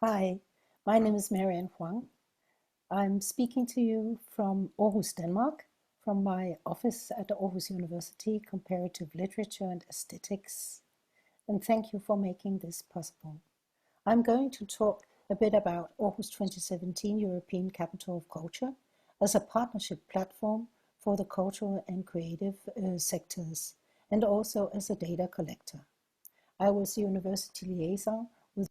Hi, my name is Marianne Huang. I'm speaking to you from Aarhus, Denmark, from my office at the Aarhus University Comparative Literature and Aesthetics. And thank you for making this possible. I'm going to talk a bit about Aarhus 2017 European Capital of Culture as a partnership platform for the cultural and creative sectors, and also as a data collector. I was university liaison with.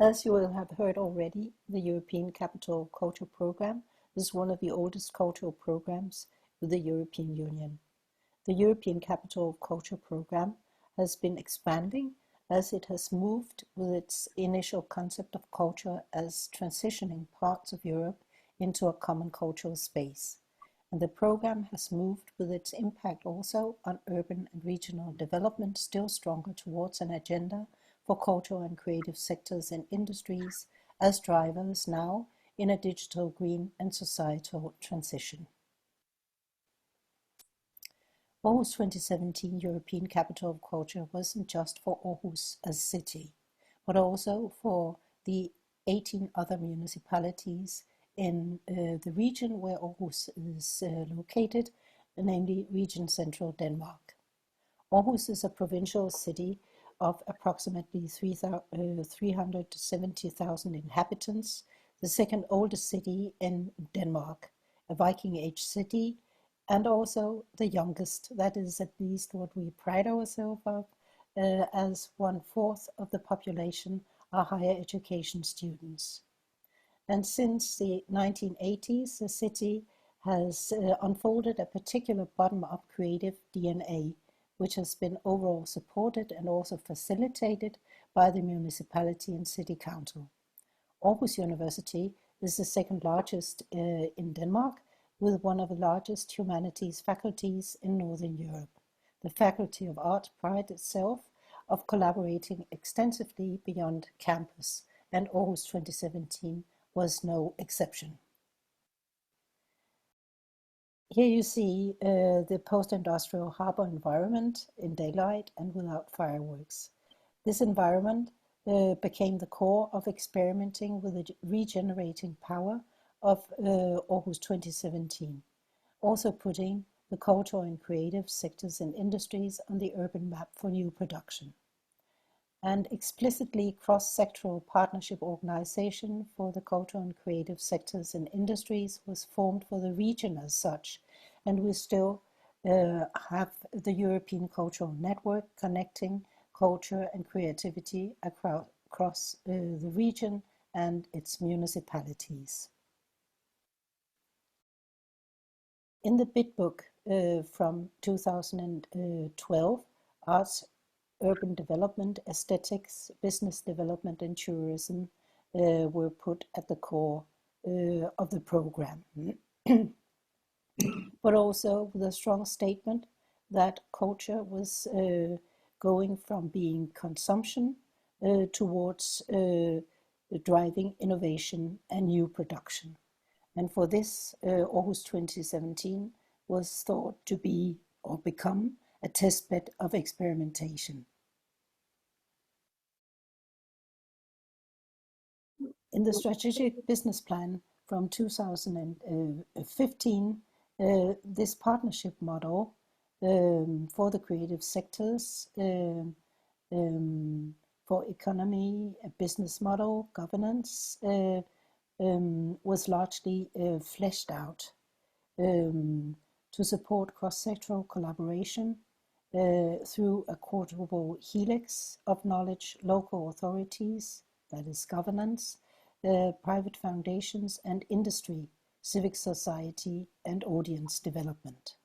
As you will have heard already, the European Capital of Culture program is one of the oldest cultural programs with the European Union. The European Capital of Culture program has been expanding as it has moved with its initial concept of culture as transitioning parts of Europe into a common cultural space. And the program has moved with its impact also on urban and regional development still stronger towards an agenda for cultural and creative sectors and industries as drivers now in a digital, green and societal transition. Aarhus 2017 European Capital of Culture wasn't just for Aarhus as a city, but also for the 18 other municipalities in the region where Aarhus is located, namely Region Central Denmark. Aarhus is a provincial city of approximately 370,000 inhabitants, the second oldest city in Denmark, a Viking Age city, and also the youngest. That is at least what we pride ourselves of, as 1/4 of the population are higher education students. And since the 1980s, the city has unfolded a particular bottom-up creative DNA, which has been overall supported and also facilitated by the municipality and city council. Aarhus University is the second largest in Denmark, with one of the largest humanities faculties in Northern Europe. The Faculty of Art prides itself of collaborating extensively beyond campus, and Aarhus 2017 was no exception. Here you see the post-industrial harbor environment in daylight and without fireworks. This environment became the core of experimenting with the regenerating power of Aarhus 2017, also putting the cultural and creative sectors and industries on the urban map for new production. And explicitly cross-sectoral partnership organization for the cultural and creative sectors and industries was formed for the region as such, and we still have the European Cultural Network connecting culture and creativity across the region and its municipalities. In the bid book from 2012, Arts, Urban Development, Aesthetics, Business Development and Tourism were put at the core of the program. But also with a strong statement that culture was going from being consumption towards driving innovation and new production. And for this, Aarhus 2017 was thought to be or become a testbed of experimentation. In the strategic business plan from 2015, this partnership model for the creative sectors, for economy, a business model, governance, was largely fleshed out to support cross-sectoral collaboration through a quadruple helix of knowledge, local authorities, that is governance, private foundations and industry, civic society and audience development.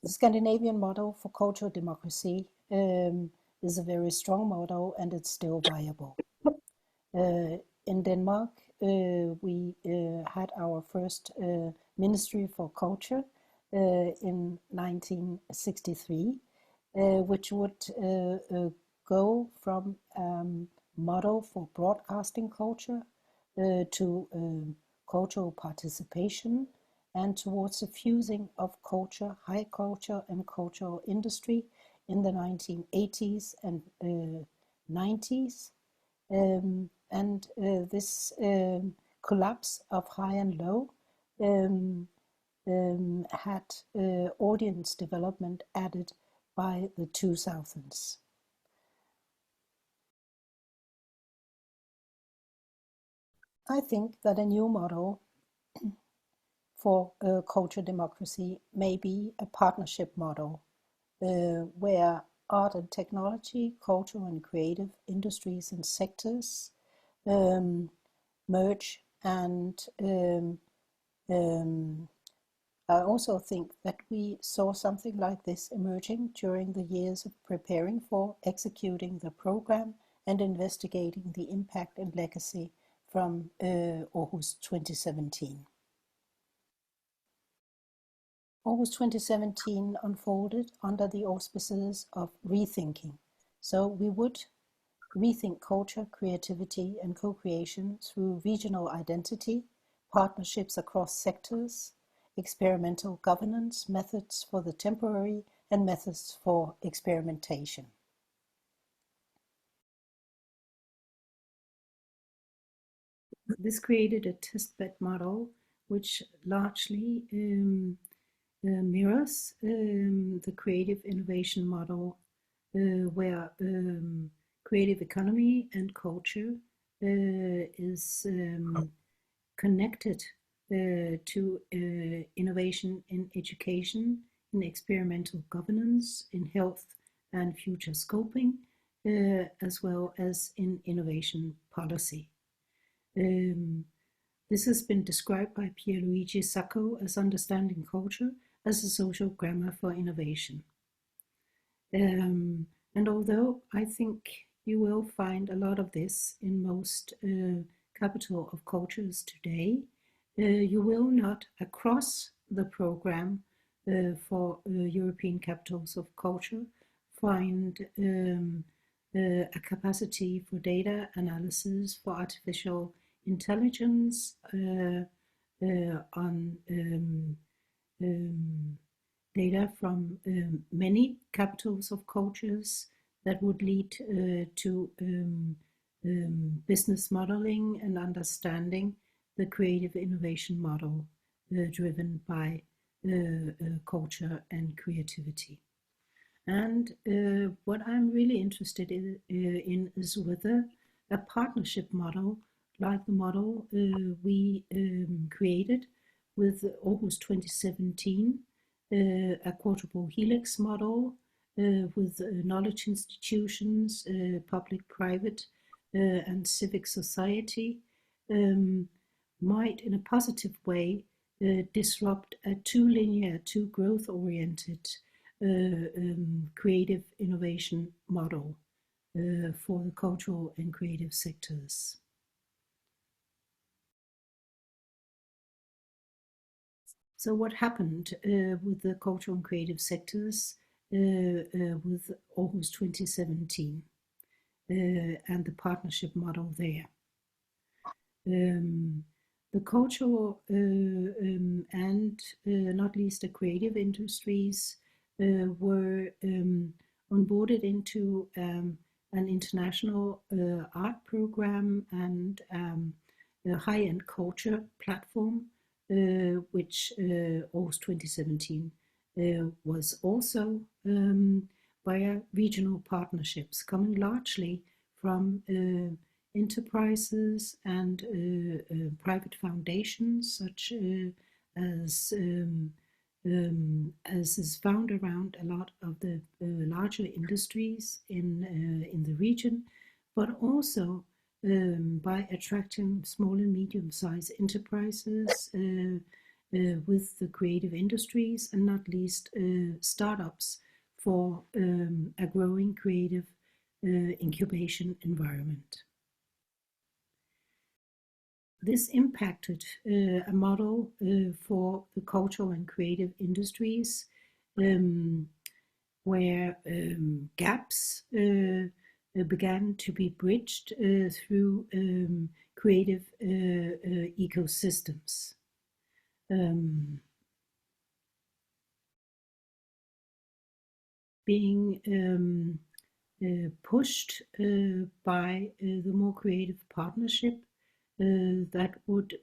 The Scandinavian model for cultural democracy is a very strong model and it's still viable. In Denmark, we had our first Ministry for Culture in 1963, which would go from model for broadcasting culture to cultural participation and towards the fusing of culture, high culture and cultural industry in the 1980s and 90s. And this collapse of high and low had audience development added by the 2000s. I think that a new model for culture democracy may be a partnership model where art and technology, cultural and creative industries and sectors merge. And I also think that we saw something like this emerging during the years of preparing for, executing the program, and investigating the impact and legacy from Aarhus 2017. Aarhus 2017 unfolded under the auspices of rethinking. So we would rethink culture, creativity, and co-creation through regional identity, partnerships across sectors, experimental governance, methods for the temporary, and methods for experimentation. This created a testbed model which largely mirrors the creative innovation model, where creative economy and culture is connected to innovation in education, in experimental governance, in health and future scoping, as well as in innovation policy. This has been described by Pierluigi Sacco as understanding culture as a social grammar for innovation. And although I think you will find a lot of this in most capital of cultures today, you will not, across the program for European capitals of culture, find a capacity for data analysis, for artificial intelligence on data from many capitals of cultures that would lead to business modeling and understanding the creative innovation model driven by culture and creativity. And what I'm really interested in is whether a partnership model like the model we created with Aarhus 2017, a quotable helix model with knowledge institutions, public, private, and civic society, might in a positive way disrupt a too linear, too growth-oriented creative innovation model for the cultural and creative sectors. So what happened with the cultural and creative sectors with Aarhus 2017 and the partnership model there? The cultural and not least the creative industries were onboarded into an international art program and a high-end culture platform, which Aarhus 2017 was also via regional partnerships coming largely from enterprises and private foundations, such as is found around a lot of the larger industries in the region, but also by attracting small and medium-sized enterprises with the creative industries, and not least startups for a growing creative incubation environment. This impacted a model for the cultural and creative industries where gaps began to be bridged through creative ecosystems. being pushed by the more creative partnership that would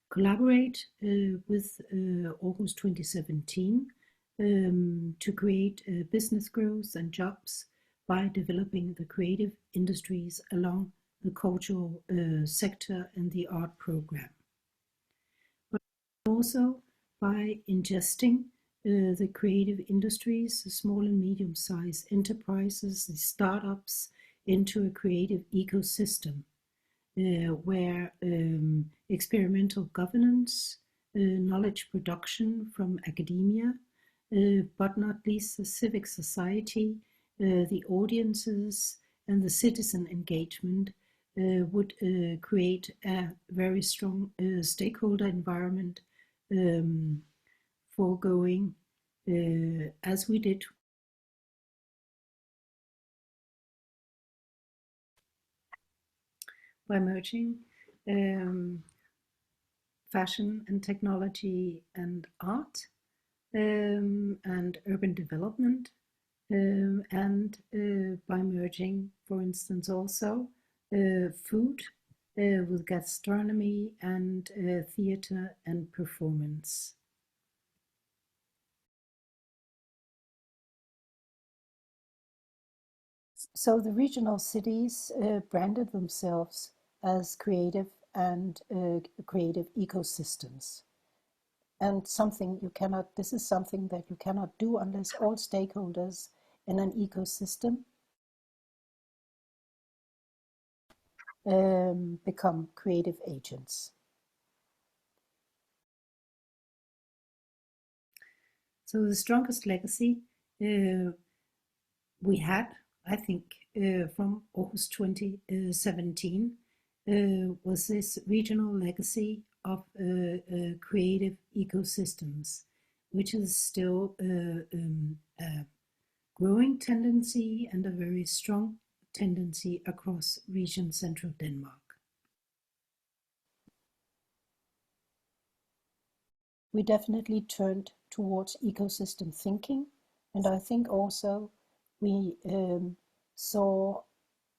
collaborate with August 2017 to create business growth and jobs by developing the creative industries along the cultural sector and the art program. But also by ingesting the creative industries, the small and medium-sized enterprises, the startups, into a creative ecosystem where experimental governance, knowledge production from academia, but not least the civic society, the audiences, and the citizen engagement would create a very strong stakeholder environment for going as we did by merging fashion and technology and art and urban development and by merging, for instance, also food with gastronomy and theater and performance. So the regional cities branded themselves as creative and creative ecosystems. And this is something that you cannot do unless all stakeholders in an ecosystem become creative agents. So the strongest legacy we had, I think, from August 2017 was this regional legacy of creative ecosystems, which is still a growing tendency and a very strong tendency across region central Denmark. We definitely turned towards ecosystem thinking, and I think also we saw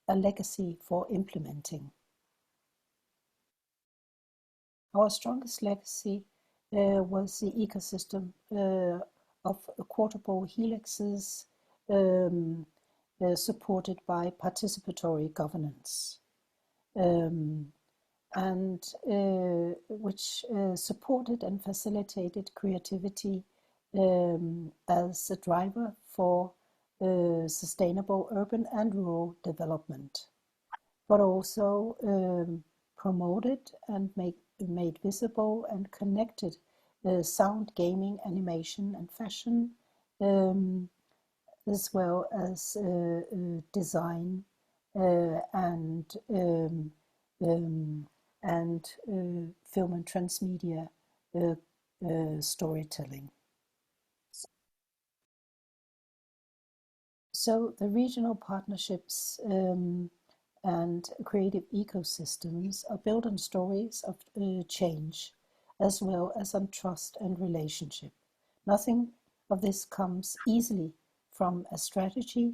a legacy for implementing. Our strongest legacy was the ecosystem of quotable helixes supported by participatory governance, and which supported and facilitated creativity as a driver for sustainable urban and rural development, but also promoted and made visible and connected sound, gaming, animation, and fashion, as well as design and film and transmedia storytelling. So the regional partnerships and creative ecosystems are built on stories of change, as well as on trust and relationship. Nothing of this comes easily from a strategy,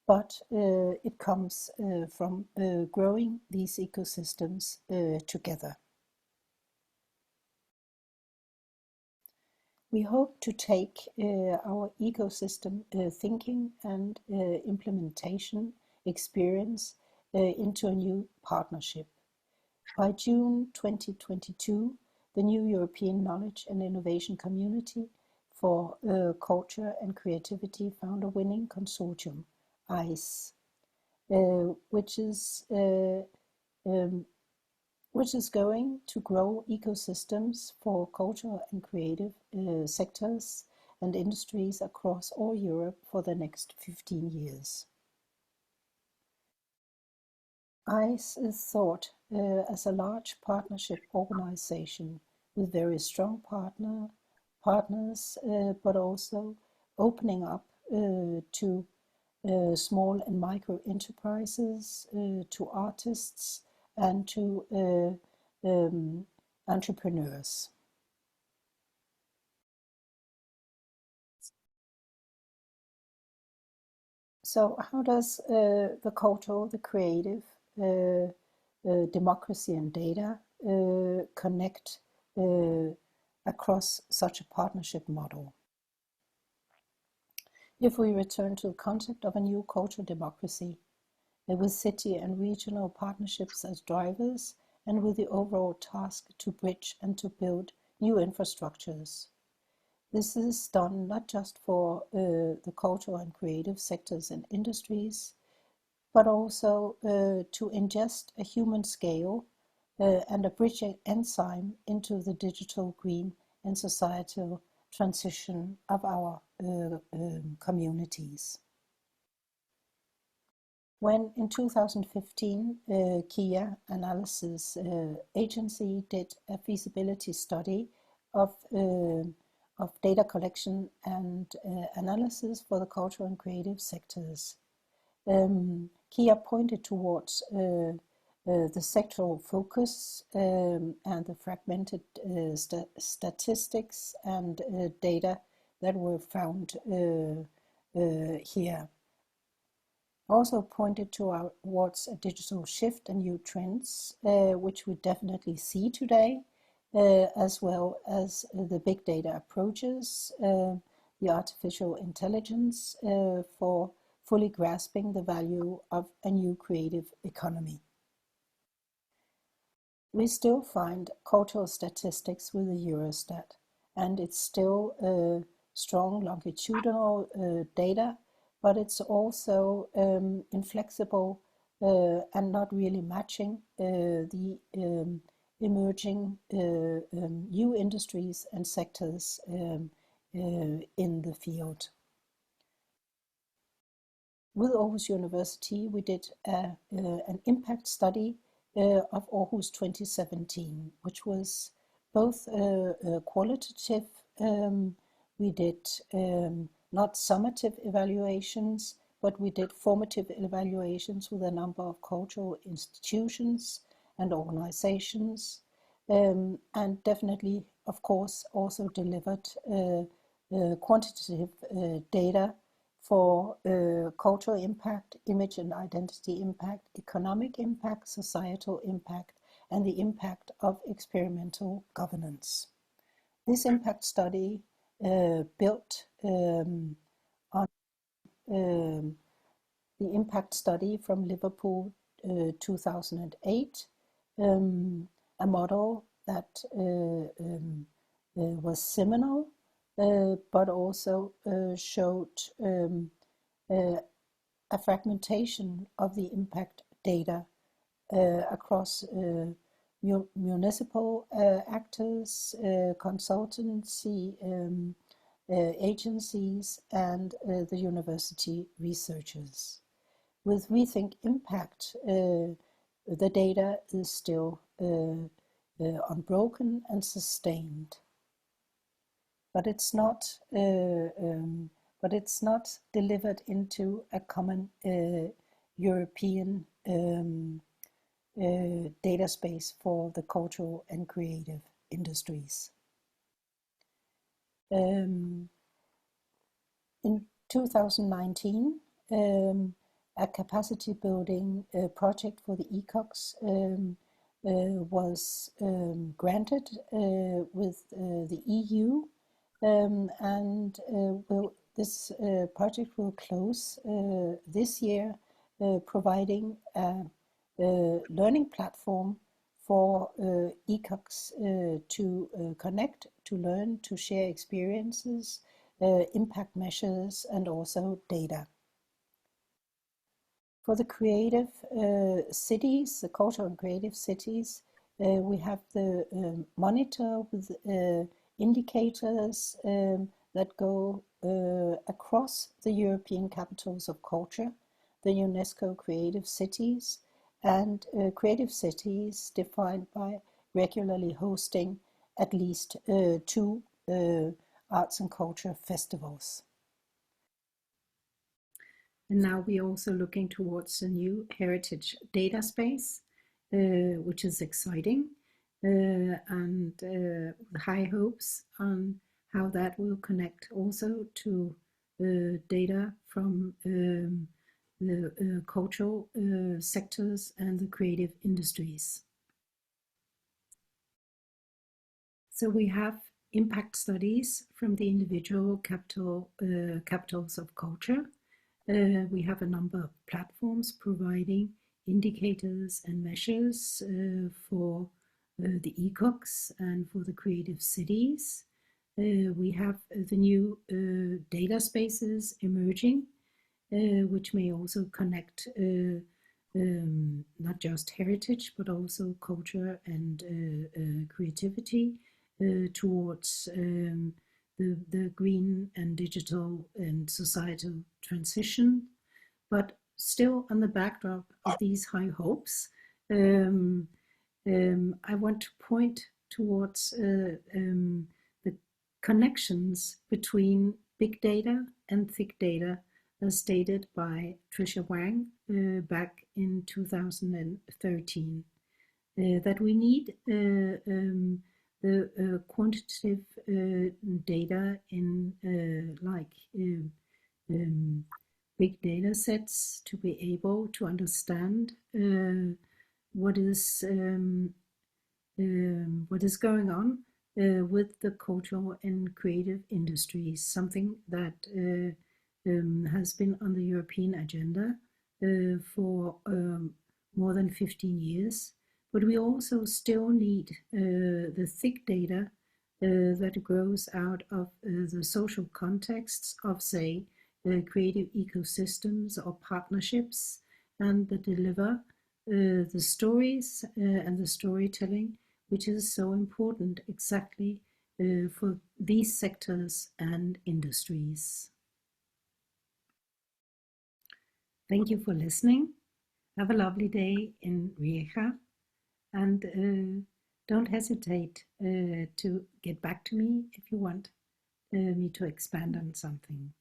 but it comes from growing these ecosystems together. We hope to take our ecosystem thinking and implementation experience into a new partnership. By June 2022, the new European Knowledge and Innovation Community for Culture and Creativity found a winning consortium, ICE, which is going to grow ecosystems for cultural and creative sectors and industries across all Europe for the next 15 years. ICE is thought as a large partnership organization with very strong partners, but also opening up to small and micro enterprises, to artists, and to entrepreneurs. So how does the cultural, the creative, democracy and data connect across such a partnership model? If we return to the concept of a new cultural democracy, with city and regional partnerships as drivers, and with the overall task to bridge and to build new infrastructures. This is done not just for the cultural and creative sectors and industries, but also to ingest a human scale and a bridging enzyme into the digital, green, and societal transition of our communities. When in 2015, KIA Analysis Agency did a feasibility study of data collection and analysis for the cultural and creative sectors. KIA pointed towards the sectoral focus and the fragmented statistics and data that were found here. Also pointed towards a digital shift and new trends, which we definitely see today, as well as the big data approaches, the artificial intelligence for fully grasping the value of a new creative economy. We still find cultural statistics with the Eurostat, and it's still strong longitudinal data, but it's also inflexible and not really matching the emerging new industries and sectors in the field. With Aarhus University, we did an impact study of Aarhus 2017, which was both qualitative. We did not summative evaluations, but we did formative evaluations with a number of cultural institutions and organizations, and definitely, of course, also delivered quantitative data for cultural impact, image and identity impact, economic impact, societal impact, and the impact of experimental governance. This impact study built on the impact study from Liverpool 2008, a model that was seminal, but also showed a fragmentation of the impact data across municipal actors, consultancy agencies, and the university researchers. With Rethink Impact, the data is still unbroken and sustained. But it's not delivered into a common European data space for the cultural and creative industries. In 2019, a capacity building project for the ECOCs was granted with the EU. This project will close this year, providing a learning platform for ECOCs to connect, to learn, to share experiences, impact measures, and also data. For the creative cities, the cultural and creative cities, we have the monitor with indicators that go across the European capitals of culture, the UNESCO creative cities, and creative cities defined by regularly hosting at least 2 arts and culture festivals. And now we're also looking towards a new heritage data space, which is exciting, and with high hopes on how that will connect also to data from the cultural sectors and the creative industries. So we have impact studies from the individual capitals of culture. We have a number of platforms providing indicators and measures for the ECOCs and for the creative cities. We have the new data spaces emerging, which may also connect not just heritage, but also culture and creativity towards the green and digital and societal transition. But still on the backdrop of these high hopes, I want to point towards the connections between big data and thick data, as stated by Huang back in 2013, that we need the quantitative data in big data sets to be able to understand what is going on with the cultural and creative industries, something that has been on the European agenda for more than 15 years. But we also still need the thick data that grows out of the social contexts of, say, creative ecosystems or partnerships, and that deliver the stories and the storytelling, which is so important exactly for these sectors and industries. Thank you for listening. Have a lovely day in Rijeka, and don't hesitate to get back to me if you want me to expand on something.